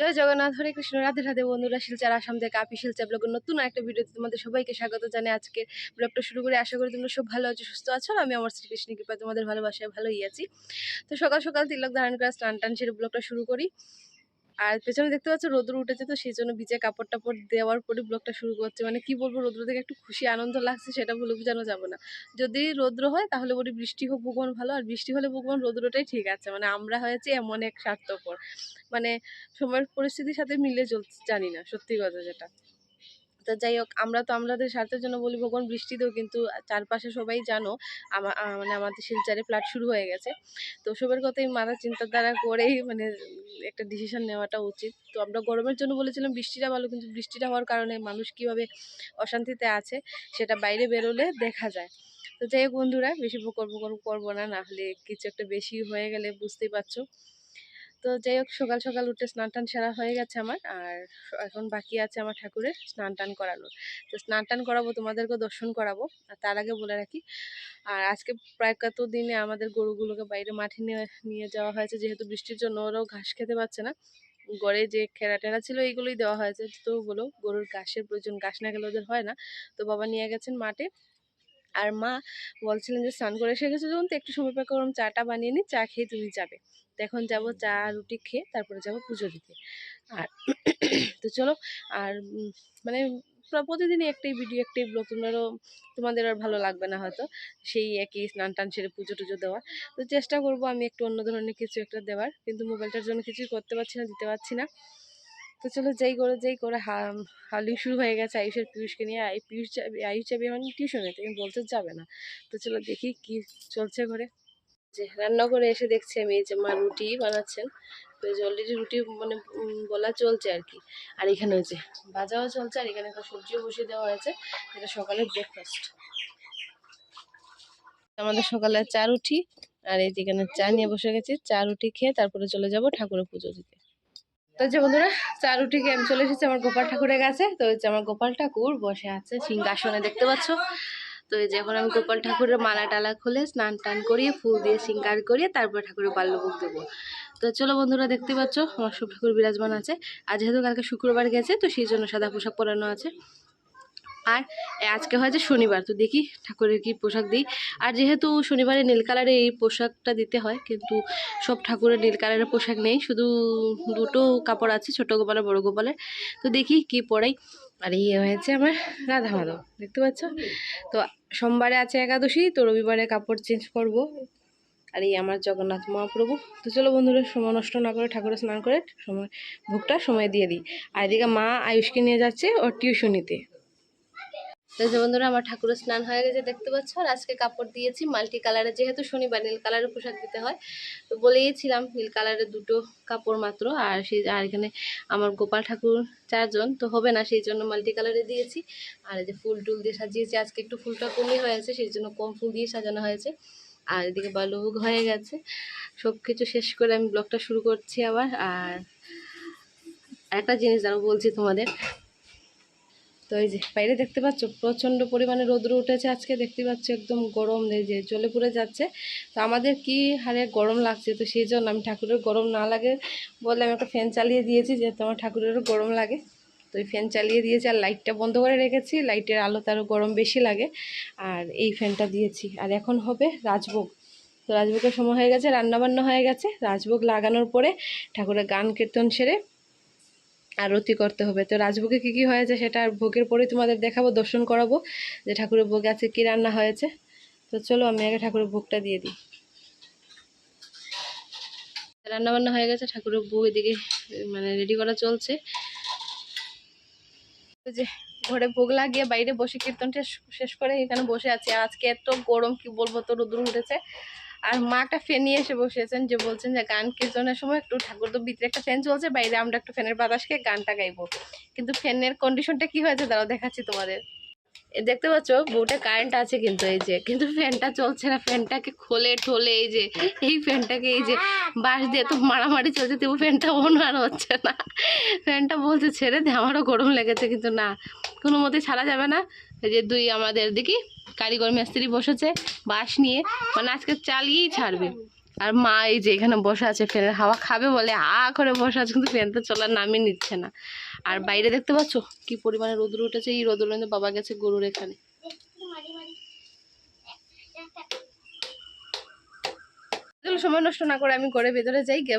জয় জগন্নাথ, হরে কৃষ্ণ, রাধে রাধে বন্ধুরা। শিলচর আসাম থেকে আপি শিলচর ব্লগের নতুন একটা ভিডিওতে তোমাদের সবাইকে স্বাগত জানাই। আজকে ব্লগটা শুরু করে আশা করি তোমরা সব ভালো আছো, সুস্থ আছো। আমি আমার শ্রীকৃষ্ণের কৃপায় তোমাদের ভালোবাসায় ভালোই আছি। তো সকাল সকাল তিলক ধারণ করে স্নান টান সেরে ব্লগটা শুরু করি। আর পেছনে দেখতে পাচ্ছ রোদ্র উঠেছে, তো সেই জন্য ভিজে কাপড় টাপড় দেওয়ার পরে ব্লগটা শুরু করছে। মানে কি বলবো, রোদ্র থেকে একটু খুশি আনন্দ লাগছে, সেটা বলে বোঝানো যাবে না। যদি রোদ্র হয় তাহলে বলি বৃষ্টি হোক ভগবান ভালো, আর বৃষ্টি হলে ভগবান রোদ্রটাই ঠিক আছে। মানে আমরা হয়েছে এমন এক স্বার্থপর, মানে সময়ের পরিস্থিতির সাথে মিলে চলছে, জানি না সত্যি কথা যেটা। তো যাই হোক, আমরা তো আমাদের স্বার্থের জন্য বলি ভগবান বৃষ্টি দেও, কিন্তু চারপাশে সবাই জানো মানে আমাদের শিলচরে ফ্লাড শুরু হয়ে গেছে। তো সবের কথাই মাথা চিন্তাধারা করেই মানে একটা ডিসিশন নেওয়াটা উচিত। তো আমরা গরমের জন্য বলেছিলাম বৃষ্টিটা ভালো, কিন্তু বৃষ্টিটা হওয়ার কারণে মানুষ কীভাবে অশান্তিতে আছে সেটা বাইরে বেরোলে দেখা যায়। তো যাই হোক বন্ধুরা, বেশি বকর করবো না, না হলে কিছু একটা বেশি হয়ে গেলে বুঝতেই পারছো। তো যাই হোক, সকাল সকাল উঠে স্নান টান সেরা হয়ে গেছে আমার, আর এখন বাকি আছে আমার ঠাকুরের স্নান টান করানোর। তো স্নান টান করাবো, তোমাদেরকেও দর্শন করাবো। আর তার আগে বলে রাখি, আর আজকে প্রায় কত দিনে আমাদের গরুগুলোকে বাইরে মাঠে নিয়ে যাওয়া হয়েছে, যেহেতু বৃষ্টির জন্য ওরাও ঘাস খেতে পারছে না। গড়ে যে খেরা টেরা ছিল এইগুলোই দেওয়া হয়েছে। তো বলো, গরুর ঘাসের প্রয়োজন, ঘাস না গেলে ওদের হয় না। তো বাবা নিয়ে গেছেন মাঠে। আর মা বলছিলেন যে স্নান করে এসে গেছো যখন, তো একটু সময় পাক করলাম, চাটা বানিয়ে নি, চা খেয়ে তুমি যাবে। তো এখন যাবো চা রুটি খেয়ে, তারপরে যাবো পুজো দিতে। আর তো চলো। আর মানে প্রতিদিনই একটাই ভিডিও একটাই ব্লগ, তোমাদের আর ভালো লাগবে না হয়তো, সেই একই স্নান টান সেরে পুজো টুজো দেওয়া। তো চেষ্টা করবো আমি একটু অন্য ধরনের কিছু একটা দেওয়ার, কিন্তু মোবাইলটার জন্য কিছুই করতে পারছি না, দিতে পারছি না। তো চলো, যেই করে হালিং শুরু হয়ে গেছে আয়ুষের, পিয়ুষকে নিয়ে। আয়ুষ যাবে মানে টিউশনে, তুমি বলতে যাবে না। তো চলো দেখি কি চলছে ঘরে। যে রান্না করে এসে দেখছি আমি এই যে মা রুটি বানাচ্ছেন। তো এই যে অলরেডি রুটি মানে বলা চলছে আর কি। আর এখানে হচ্ছে ভাজাও চলছে, আর এখানে একটা সবজিও বসিয়ে দেওয়া হয়েছে, এটা সকালের ব্রেকফাস্ট। আমাদের সকালে চা রুটি, আর এই যেখানে চা নিয়ে বসে গেছি, চা রুটি খেয়ে তারপরে চলে যাব ঠাকুরের পুজো দিতে। তো যে বন্ধুরা, চা রুটি খেয়ে আমি চলে এসেছি আমার গোপাল ঠাকুরের কাছে। তো এই যে আমার গোপাল ঠাকুর বসে আছে সিংহাসনে, দেখতে পাচ্ছ। তো এই যে এখন আমি গোপাল ঠাকুরের মালা টালা খুলে স্নান টান করিয়ে ফুল দিয়ে শৃঙ্গার করিয়ে তারপরে ঠাকুরের বাল্যভোগ দেবো। তো চলো বন্ধুরা, দেখতে পাচ্ছ আমার সব ঠাকুর বিরাজমান আছে। আর যেহেতু কালকে শুক্রবার গেছে, তো সেই জন্য সাদা পোশাক পরানো আছে। আর আজকে হয় যে শনিবার, তো দেখি ঠাকুরের কি পোশাক দিই। আর যেহেতু শনিবারে নীল কালারের এই পোশাকটা দিতে হয়, কিন্তু সব ঠাকুরের নীল কালারের পোশাক নেই, শুধু দুটো কাপড় আছে, ছোট গোপালের বড় গোপালের। তো দেখি কি পরাই। আর এই হয়েছে আমার রাধা মাধব, দেখতে পাচ্ছ। তো সোমবারে আছে একাদশী, তো রবিবারে কাপড় চেঞ্জ করব। আর এই আমার জগন্নাথ মহাপ্রভু। তো চলো বন্ধুরা, সময় নষ্ট না করে ঠাকুরের স্নান করে সময় ভোগটা সময় দিয়ে দিই। আর এদিকে মা আয়ুষকে নিয়ে যাচ্ছে ওর টিউশনিতে। তো যে বন্ধুরা, আমার ঠাকুরের স্নান হয়ে গেছে, দেখতে পাচ্ছ। আর আজকে কাপড় দিয়েছি মাল্টি কালারের, যেহেতু শনিবার নীল কালারের পোশাক দিতে হয়। তো বলেইছিলাম নীল কালারের দুটো কাপড় মাত্র। আর আর এখানে আমার গোপাল ঠাকুর চারজন, তো হবে না, সেই জন্য মাল্টি কালারে দিয়েছি। আর এই যে ফুল টুল দিয়ে সাজিয়েছি, আজকে একটু ফুলটা কমই হয়েছে, সেই জন্য কম ফুল দিয়ে সাজানো হয়েছে। আর এদিকে বাল্যভোগ হয়ে গেছে। সব কিছু শেষ করে আমি ব্লগটা শুরু করছি আবার। আর একটা জিনিস জানো বলছি তোমাদের, তো এই যে বাইরে দেখতে পাচ্ছ প্রচণ্ড পরিমাণে রৌদ্র উঠেছে আজকে, দেখতে পাচ্ছ একদম গরম, এই যে জ্বলে পুড়ে যাচ্ছে। তো আমাদের কি হারে গরম লাগছে, তো সেই জন্য আমি ঠাকুরের গরম না লাগে বলে আমি একটা ফ্যান চালিয়ে দিয়েছি, যেহেতু আমার ঠাকুরেরও গরম লাগে। তো এই ফ্যান চালিয়ে দিয়েছি, আর লাইটটা বন্ধ করে রেখেছি, লাইটের আলো তারও গরম বেশি লাগে। আর এই ফ্যানটা দিয়েছি। আর এখন হবে রাজভোগ। তো রাজভোগের সময় হয়ে গেছে, রান্নাবান্না হয়ে গেছে। রাজভোগ লাগানোর পরে ঠাকুরের গান কীর্তন সেরে আরতি করতে হবে। তো রাজভোগে কী কী হয়েছে সেটা আর ভোগের পরে তোমাদের দেখাবো, দর্শন করাবো যে ঠাকুরের ভোগে আছে কী রান্না হয়েছে। তো চলো আমি আগে ঠাকুরের ভোগটা দিয়ে দিই। রান্নাবান্না হয়ে গেছে, ঠাকুরের ভোগ এদিকে মানে রেডি করা চলছে। যে ঘরে ভোগ লাগিয়ে বাইরে বসে কীর্তনটা শেষ করে এখানে বসে আছি। আর আজকে এত গরম কি বলবো, তো রোদ্র উঠেছে। আর মা একটা ফ্যান নিয়ে এসে বসেছেন, যে বলছেন যে গান কীর্তনের সময় একটু ঠাকুর, তো ভিতরে একটা ফ্যান চলছে, বাইরে আমরা একটু ফ্যানের বাতাস খেয়ে গানটা গাইবো। কিন্তু ফ্যানের কন্ডিশনটা কি হয়েছে দাঁড়াও দেখাচ্ছি তোমাদের। দেখতে পাচ্ছ বউটা কারেন্ট আছে, কিন্তু এই যে কিন্তু ফ্যানটা চলছে না। ফ্যানটাকে খোলে ঠোলে, এই যে এই ফ্যানটাকে এই যে বাঁশ দিয়ে তো মারামারি চলছে, তবু ফ্যানটা অন আর হচ্ছে না। ফ্যানটা বলছে ছেড়ে দে, আমারও গরম লেগেছে, কিন্তু না, কোনো মতে ছাড়া যাবে না। এই যে দুই আমাদের দেখি কারিগর মিস্ত্রি বসেছে বাঁশ নিয়ে, মানে আজকে চালিয়েই ছাড়বে। আর মা এই যে এখানে বসে আছে, ফ্যানের হাওয়া খাবে বলে করে বসে আছে, কিন্তু ফ্যান তো চলার নামই নিচ্ছে না। আর বাইরে দেখতে পাচ্ছ কি পরিমাণে রোদ্র উঠেছে। এই রোদ্র বাবা গেছে গরুর এখানে। সময় নষ্ট না করে আমি ঘরের ভেতরে যাই, গিয়ে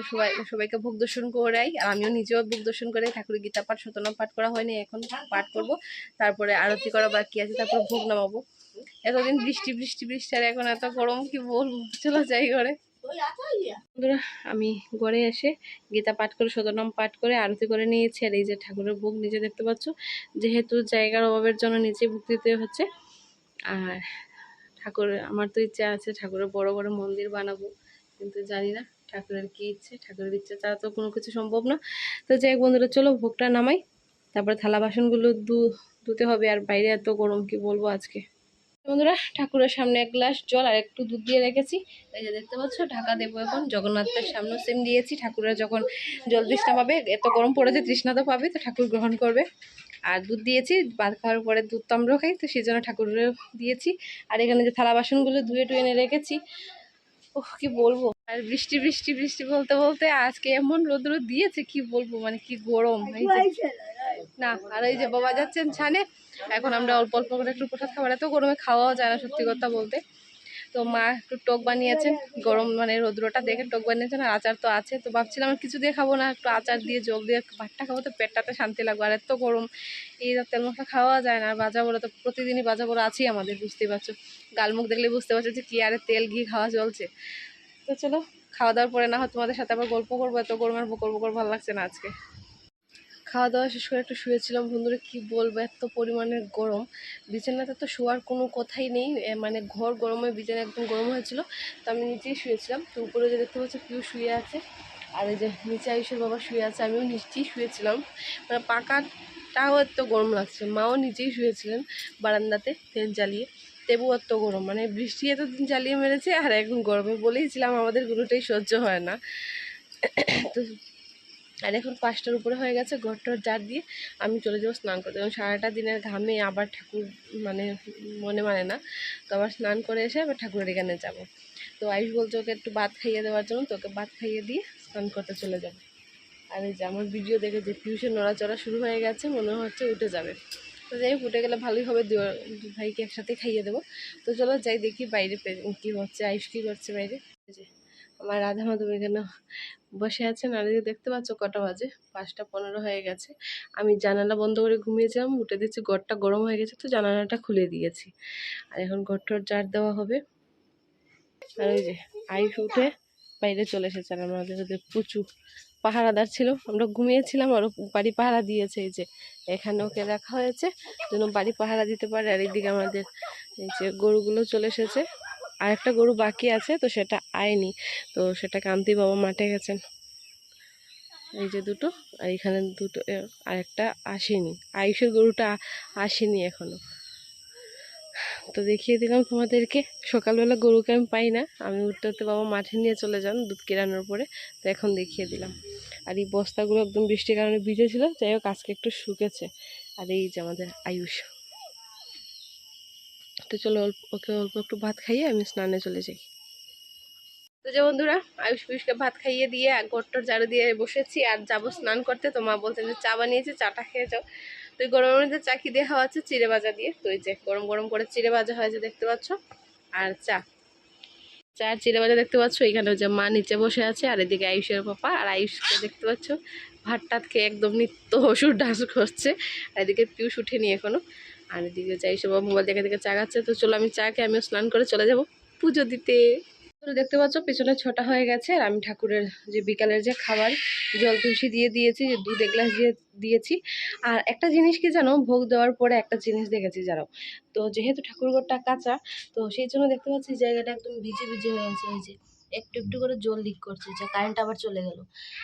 সবাইকে ভোগ দর্শন করাই, আর আমিও নিজেও ভোগ দর্শন করে ঠাকুরের গীতা পাঠ শতনাম পাঠ করা হয়নি, এখন পাঠ করব, তারপরে আরতি করা বাকি আছে, তারপর ভোগ নামাবো। এতদিন বৃষ্টি বৃষ্টি বৃষ্টি, আর এখন এত গরম, কি বলবো। চলো যাই ঘরে। বন্ধুরা আমি ঘরে এসে গীতা পাঠ করে শতনাম পাঠ করে আরতি করে নিয়েছি, আর এই যে ঠাকুরের ভোগ নিচে দেখতে পাচ্ছ, যেহেতু জায়গার অভাবের জন্য নিচে ভোগ দিতে হচ্ছে। আর ঠাকুর, আমার তো ইচ্ছা আছে ঠাকুরের বড় বড় মন্দির বানাবো, কিন্তু জানি না ঠাকুরের কি ইচ্ছে। ঠাকুরের ইচ্ছে ছাড়া তো কোনো কিছু সম্ভব না। তো যাই বন্ধুরা, চলো ভোগটা নামাই, তারপরে থালা বাসনগুলো ধুতে হবে। আর বাইরে এত গরম, কি বলবো আজকে। বন্ধুরা ঠাকুরের সামনে এক গ্লাস জল আর একটু দুধ দিয়ে রেখেছি, এই যে দেখতে পাচ্ছ ঢাকা দেবো। এখন জগন্নাথের সামনে সেম দিয়েছি, ঠাকুরের যখন জল তৃষ্ণা পাবে, এত গরম পড়েছে তৃষ্ণা তো পাবে, তো ঠাকুর গ্রহণ করবে। আর দুধ দিয়েছি, ভাত খাওয়ার পরে দুধ তো আমরাও খাই, তো সেই জন্য ঠাকুরের দিয়েছি। আর এখানে যে থালা বাসনগুলো ধুয়ে টুয়ে এনে রেখেছি। ওহ কি বলবো। আর বৃষ্টি বৃষ্টি বৃষ্টি বলতে বলতে আজকে এমন রোদ্র দিয়েছে, কি বলবো, মানে কি গরম। না, আর এই যে বাবা যাচ্ছেন ছানে, এখন আমরা অল্প অল্প করে একটু প্রসাদ খাবার, এত গরমে খাওয়াও যায় না সত্যি কথা বলতে। তো মা একটু টক বানিয়েছেন, গরম মানে রৌদ্রটা দেখে টক বানিয়েছেন, আর আচার তো আছে। তো ভাবছিলাম আর কিছু দিয়ে খাবো না, একটু আচার দিয়ে জল দিয়ে ভাতটা খাবো, তো পেটটাতে শান্তি লাগবে। আর এত গরম, এই তেল মশলা খাওয়া যায় না। আর বাজা বড়ো তো প্রতিদিনই বাজা বড়ো আছেই আমাদের, বুঝতেই পারছো। গালমুখ দেখলে বুঝতে পারছো যে কি আরে তেল ঘি খাওয়া চলছে। তো চলো খাওয়া দাওয়ার পরে না হয় তোমাদের সাথে আবার গল্প করবো। এত গরমের বকর বকর ভালো লাগছে না আজকে। খাওয়া দাওয়া শেষ করে একটু শুয়েছিলাম বন্ধুরা, কি বলবো এত পরিমাণের গরম। বিছানাতে তো শোয়ার কোনো কথাই নেই, মানে ঘর গরমে বিছানা একদম গরম হয়েছিল। তো আমি নিচেই শুয়েছিলাম। তো উপরে যে দেখতে পাচ্ছি পিউ শুয়ে আছে, আর এই যে নিচে আয়ুষের বাবা শুয়ে আছে, আমিও নিচেই শুয়েছিলাম। মানে পাকাটাও এত গরম লাগছে। মাও নিচেই শুয়েছিলেন বারান্দাতে ফ্যান জ্বালিয়ে, তেবু এত গরম। মানে বৃষ্টি এতদিন জ্বালিয়ে মেরেছে, আর এখন গরমে বলেইছিলাম আমাদের কোনোটাই সহ্য হয় না। তো আর এখন 5টার উপরে হয়ে গেছে, ঘরটর ঝাড় দিয়ে আমি চলে যাবো স্নান করতে, এবং সারাটা দিনের ঘামে আবার ঠাকুর মানে মানে না। তো আবার স্নান করে এসে আবার ঠাকুরের এখানে যাব। তো আয়ুষ বলছে ওকে একটু ভাত খাইয়ে দেওয়ার জন্য, তো ওকে ভাত খাইয়ে দিয়ে স্নান করতে চলে যাবে। আর এই যে আমার ভিডিও দেখে যে পিউষের নড়াচড়া শুরু হয়ে গেছে, মনে হচ্ছে উঠে যাবে। তো যাই উঠে গেলে ভালোই হবে, দু ভাইকে একসাথে খাইয়ে দেবো। তো চলো যাই দেখি বাইরে কী হচ্ছে, আয়ুষ কী করছে বাইরে। যে আমার রাধা মাধব এখানে বসে আছেন। আর দেখতে পাচ্ছ কটা বাজে, 5টা 15 হয়ে গেছে। আমি জানালা বন্ধ করে ঘুমিয়েছিলাম, উঠে দিচ্ছি, ঘরটা গরম হয়ে গেছে, তো জানালাটা খুলে দিয়েছি। আর এখন ঘরটার ঝাড় দেওয়া হবে। আর ওই যে আয়ুষ উঠে বাইরে চলে এসেছে। আর আমাদের প্রচুর পাহারাদার ছিল, আমরা ঘুমিয়েছিলাম আর বাড়ি পাহারা দিয়েছে। এই যে এখানে ওকে রাখা হয়েছে যেন বাড়ি পাহারা দিতে পারে। আর এইদিকে আমাদের এই যে গরুগুলো চলে এসেছে, আর একটা গরু বাকি আছে, তো সেটা আয়নি, তো সেটাকে আনতেই বাবা মাঠে গেছেন। এই যে দুটো, আর এখানে দুটো, আর একটা আসেনি, আয়ুষের গরুটা আসেনি এখনো। তো দেখিয়ে দিলাম তোমাদেরকে। সকালবেলা গরুকে আমি পাই না, আমি উঠতে উঠতে বাবা মাঠে নিয়ে চলে যান দুধ কেরানোর পরে, তো এখন দেখিয়ে দিলাম। আর এই বস্তাগুলো একদম বৃষ্টির কারণে ভিজে ছিল, যাই হোক আজকে একটু শুকেছে। আর এই যে আমাদের আয়ুষ। তো চলো ওকে অল্প একটু ভাত খাইয়ে আমি স্নানে চলে যাই। তো যে বন্ধুরা, আয়ুষ পিয়ুষকে ভাত খাইয়ে দিয়ে ঘরটর ঝাড়ু দিয়ে বসেছি, আর যাবো স্নান করতে। তো মা বলছেন যে চা বানিয়েছে, চাটা খেয়ে যাও। তো এই গরমের মধ্যে চা কি দিয়ে খাওয়া হচ্ছে, চিড়ে ভাজা দিয়ে। তো এই যে গরম গরম করে চিড়ে ভাজা হয়েছে দেখতে পাচ্ছ, আর চা চিড়ে ভাজা দেখতে পাচ্ছ। এখানে যে মা নিচে বসে আছে, আর এদিকে আয়ুষের পাপা। আর আয়ুষকে দেখতে পাচ্ছ ভাত টাত খেয়ে একদম নিত্য হসুর ডাস করছে। আর এদিকে পিয়ুষ উঠেনি এখনো। আর এদিকে যে আয়ুষের বাবা মোবাইল দেখে দেখে চা খাচ্ছে। তো চলো আমি চা খেয়ে আমিও স্নান করে চলে যাব পুজো দিতে। দেখতে পাচ্ছ পিছনে 6টা হয়ে গেছে, আর আমি ঠাকুরের যে বিকালের যে খাবার জল তুলসী দিয়ে দিয়েছি, যে দুধ 1 গ্লাস দিয়ে দিয়েছি। আর একটা জিনিস কি জানো, ভোগ দেওয়ার পরে একটা জিনিস দেখেছি জানো, তো যেহেতু ঠাকুরঘরটা কাঁচা, তো সেই জন্য দেখতে পাচ্ছি জায়গাটা একদম ভিজে ভিজে হয়ে আছে। ওই যে একটু একটু করে জল লিক করছে, যে কারেন্ট আবার চলে গেল।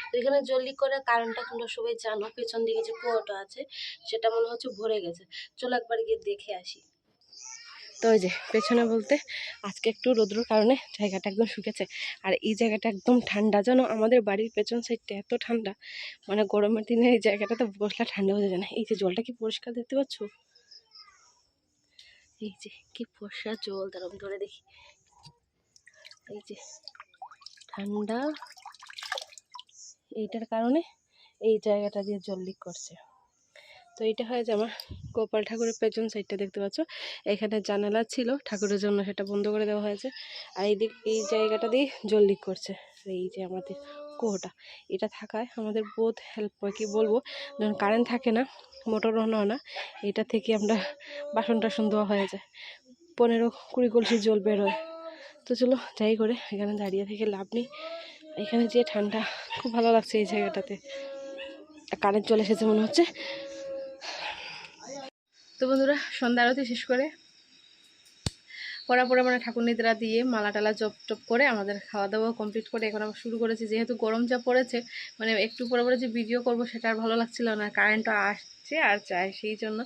তো এখানে জল লিক করার কারণটা তোমরা সবাই জানো, পেছন দিকে যে কুয়োটা আছে সেটা মনে হচ্ছে ভরে গেছে। চলো একবার গিয়ে দেখে আসি। তো ওই যে পেছনে বলতে আজকে একটু রোদ্রুর কারণে জায়গাটা একদম শুকেছে। আর এই জায়গাটা একদম ঠান্ডা, যেন আমাদের বাড়ির পেছন সাইডটা এত ঠান্ডা, মানে গরমের দিনে এই জায়গাটাতে বসলে ঠান্ডা হয়ে যায় না। এই যে জলটা কি পরিষ্কার দেখতে পাচ্ছ, এই যে কি ফর্সা জল, দাঁড়াম ধরে দেখি। এই যে ঠান্ডা, এইটার কারণে এই জায়গাটা দিয়ে জল লিক করছে। তো এইটা হয়েছে আমার গোপাল ঠাকুরের পেছন সাইডটা দেখতে পাচ্ছ, এখানে জানালা ছিল ঠাকুরের জন্য, সেটা বন্ধ করে দেওয়া হয়েছে। আর এই জায়গাটা দিয়ে জল লিক করছে। এই যে আমাদের কুয়োটা, এটা থাকায় আমাদের বহুত হেল্প হয়, কি বলবো, যখন কারেন্ট থাকে না, মোটর অন হয় না, এটা থেকে আমরা বাসন টাসন ধোয়া হয়ে যায়, 15-20 কলসি জল বেরোয়। তো চলো যাই করে, এখানে দাঁড়িয়ে থেকে লাভ নেই। এখানে যে ঠান্ডা, খুব ভালো লাগছে এই জায়গাটাতে। কারেন্ট চলে এসেছে মনে হচ্ছে। তো বন্ধুরা, সন্ধ্যা আরতি শেষ করে পরে মানে ঠাকুর নিদ্রা দিয়ে মালা টালা জপ টপ করে আমাদের খাওয়া দাওয়া কমপ্লিট করে এখন আবার শুরু করেছি। যেহেতু গরম যা পড়েছে, মানে একটু পরে যে ভিডিও করব সেটা আর ভালো লাগছিল না, কারেন্টটা আসছে আর চায়, সেই জন্য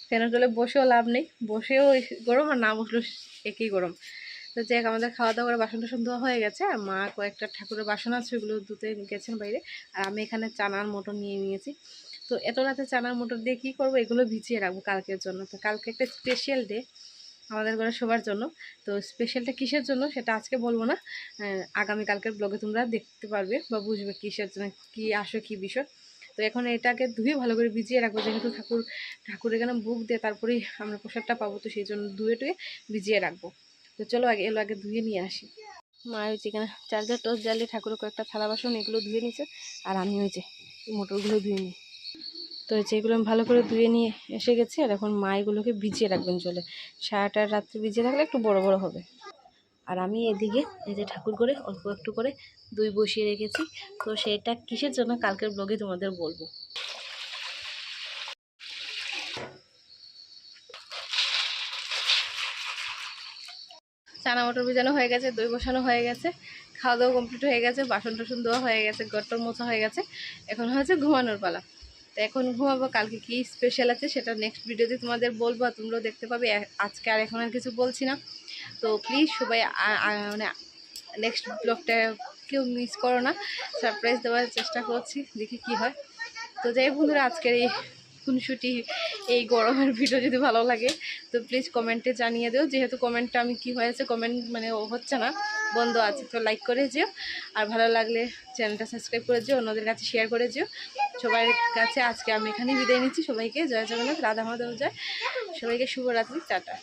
ফ্যানের তলে বসেও লাভ নেই, বসেও গরম আর না বসলেও একই গরম। তো যাই আমাদের খাওয়া দাওয়া করে বাসন টাসন ধোয়া হয়ে গেছে, আর মা কয়েকটা ঠাকুরের বাসন আছে ওগুলো ধুতে গেছেন বাইরে, আর আমি এখানে চানার মটর নিয়ে নিয়েছি। তো এত রাতে চানার মটর দিয়ে কী করবো, এগুলো ভিজিয়ে রাখবো কালকের জন্য। তো কালকে একটা স্পেশাল ডে আমাদের ঘরে সবার জন্য। তো স্পেশালটা কিসের জন্য সেটা আজকে বলবো না, আগামীকালকের ব্লগে তোমরা দেখতে পারবে বা বুঝবে কিসের জন্য, কী আসো কী বিষয়। তো এখন এটাকে ধুয়ে ভালো করে ভিজিয়ে রাখবো, যেহেতু ঠাকুর এখানে বুক দিয়ে তারপরেই আমরা প্রসাদটা পাবো, তো সেই জন্য ধুয়ে টুয়ে ভিজিয়ে রাখবো। তো চলো আগে ধুয়ে নিয়ে আসি। মা হয়েছে এখানে চার্জার টস জ্বালিয়ে ঠাকুরের কয়েকটা থালা বাসন এগুলো ধুয়ে নিচ্ছে, আর আমি ওই যে মোটরগুলো ধুয়ে নিই। তো যেগুলো আমি ভালো করে ধুয়ে নিয়ে এসে গেছি, আর এখন মা এগুলোকে ভিজিয়ে রাখবেন জলে, সারাটা রাত্রে ভিজিয়ে রাখলে একটু বড় বড় হবে। আর আমি এদিকে এই যে ঠাকুর করে অল্প একটু করে দই বসিয়ে রেখেছি। তো সেটা কিসের জন্য কালকের ব্লগে তোমাদের বলবো। চানা মটর ভিজানো হয়ে গেছে, দই বসানো হয়ে গেছে, খাওয়া দাওয়া কমপ্লিট হয়ে গেছে, বাসন টাসন দেওয়া হয়ে গেছে, গট্টর মোছা হয়ে গেছে, এখন হয়েছে ঘুমানোর পালা। তো এখন ঘুমাবো। কালকে কি স্পেশাল আছে সেটা নেক্সট ভিডিওতে তোমাদের বলবো, আর তোমরাও দেখতে পাবে। আজকে আর এখন আর কিছু বলছি না। তো প্লিজ সবাই মানে নেক্সট ব্লগটা কেউ মিস করো না, সারপ্রাইজ দেওয়ার চেষ্টা করছি, দেখি কি হয়। তো যাই বন্ধুরা, আজকের এই খুনসুটি এই গরমের ভিডিও যদি ভালো লাগে তো প্লিজ কমেন্টে জানিয়ে দিও। যেহেতু কমেন্টটা আমি কি হয়েছে, কমেন্ট মানে হচ্ছে না, বন্ধ আছে, তো লাইক করে যেও, আর ভালো লাগলে চ্যানেলটা সাবস্ক্রাইব করে যেও, অন্যদের কাছে শেয়ার করে যেও। সবার কাছে আজকে আমি এখানেই বিদায় নিচ্ছি। সবাইকে জয় জগন্নাথ, রাধা মাধব জয়, সবাইকে শুভরাত্রি, টাটা।